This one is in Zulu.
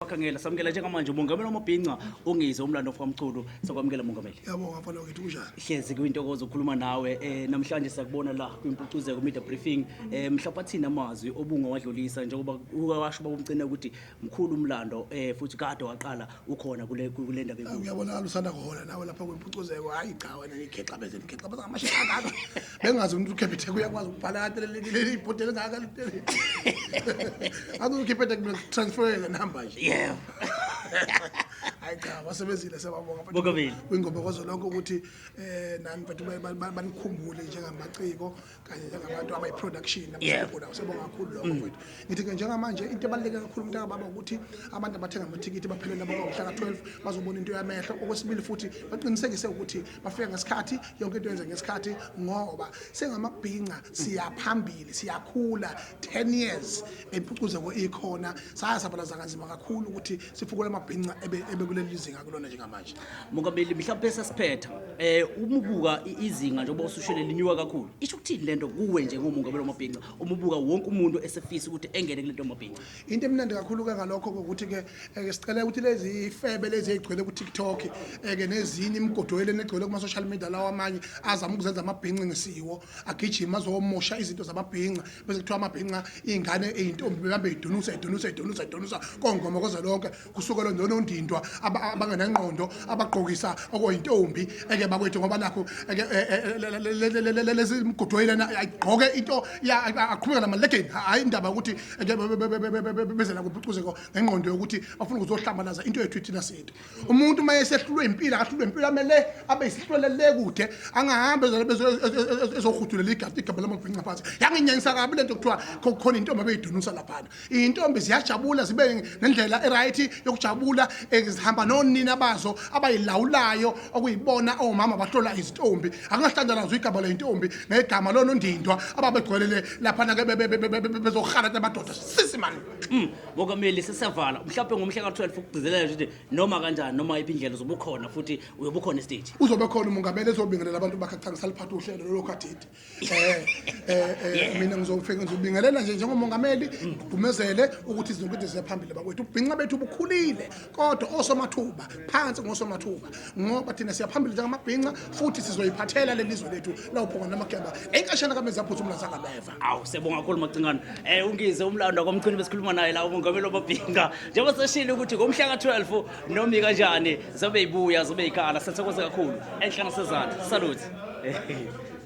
bakhangela samukela njengamanje umongameli wamabhinca Ungizwe umlando kwamculo sokwamukela mongameli. Yabonga mfana wakithi kunjani? Hlezi kuyintokozo ukukhuluma nawe namhlanje sakubona la kwiMpucuzeko media briefing mhlawumbe athina amazwi obunga wadlulisa njengoba uwasho babumcene ukuthi mkhulu umlando futhi kade waqala ukhona kule ndaba enkulu. Uyabona usanda kuhola nawe lapha kwiMpucuzeko hayi cha wena nikheqabeze ngamashaka bengazi umuntu ukhephethe uyakwazi ukubhala leli ibhodela ngaka litele akukhephethe transfer le number nje. Yeah. Hayi cha wasebenzile sebabonga Mongameli. Kwingoma kwazolonke ukuthi nani bathu banikhumbule njengamaciko kanye njengabantu abayiproduction nabasebona sebonga kakhulu lokho mfethu. Ngithi ke njengamanje into ebaluleke kakhulu umntaka baba ukuthi abantu abathenga amathikithi baphelele nabo ngomhla ka12 bazobona into yamehlo. Okwesibili futhi baqinisekise ukuthi bafika ngesikhathi yonke into yenza ngesikhathi ngoba sengamabhinqa siyaphambili siyakhula 10 years eMpucuzeko ikhona sayasabalaza kanzima kakhulu ukuthi sifukule amabhinqa ebekuleli izinga kulona njengamanje. Mongameli mhlawumbe sesiphetha umubuka izinga njengoba usushele linyuka kakhulu isho ukuthini lento kuwe nje ngomongameli wamabhinca umubuka wonke umuntu esefisa ukuthi engene kule nto yamabhinca. Into emnandi kakhulu ngalokho ukuthi ke sicela ukuthi lezi ifebe lezi ezigcwele ku TikTok ke nezinye imigodoyele negcwele kuma social media lawa amanye azama ukuzenza amabhinqa ngesiwo agijima azomosha izinto zamabhinqa bese kuthiwa amabhinqa ingane eyintombi behambe idunusa kongoma kozalonke kusuka lo ndondindwa abangenangqondo abagqokisa okuyintombi eke bakwethu ngoba nakho lezi imigodoyele ayigqoke into aqhubeka namalegend hayi indaba ukuthi bezela kuPhucuzeko ngengqondo yokuthi bafuna ukuzohlambalaza into yethu thina sethu. Umuntu mayesehlulwe impilo akahlulwe impilo amele abe isihlolele kude angahambe ezokhuthulela igaba lamabhinqa phansi. Yanginyanyisa kabi lento kuthiwa khona intombi abeyidunusa lapha. Intombi ziyajabula zibe nendlela eright yokujabula ezihamba nonina bazo abayilawulayo okuyibona omama bahlola izintombi. Akungahlanjana igaba lentombi negama lona ndindwa ababegcwelele lapha na bezokhara amadoda sisi man. Mongameli sesavala mhlawumbe ngomhla ka12 ukugcizelela ukuthi noma kanjani noma iphi indlela uzobukhona futhi uyobukhona stage. Uzobe khona umongameli ezobingelela abantu bakhe ngisaliphatha uhlelo lokhathiti. Mina ngizofika ngizobingelela nje njengomongameli ngidumezele ukuthi izinto ukuthi ziyaphambili bakwethu ubhinqa bethu bukhulile kodwa osomathuba phansi ngosomathuba ngoba thina siyaphambili njengamabhinqa futhi sizoyiphathela lelizwe lethu lapho khona namageba enkashana kamezi aphutha umlaza kabeva. Awu sebonga kakhulu macingana Ungizwe umlando kwamchini besikhuluma naye la umongameli wamabhinqa njengoba seshilo ukuthi ngomhla ka12 noma kanjani zobe ibuya zobe ikhala sithokoze kakhulu enhlanga sezandla salute.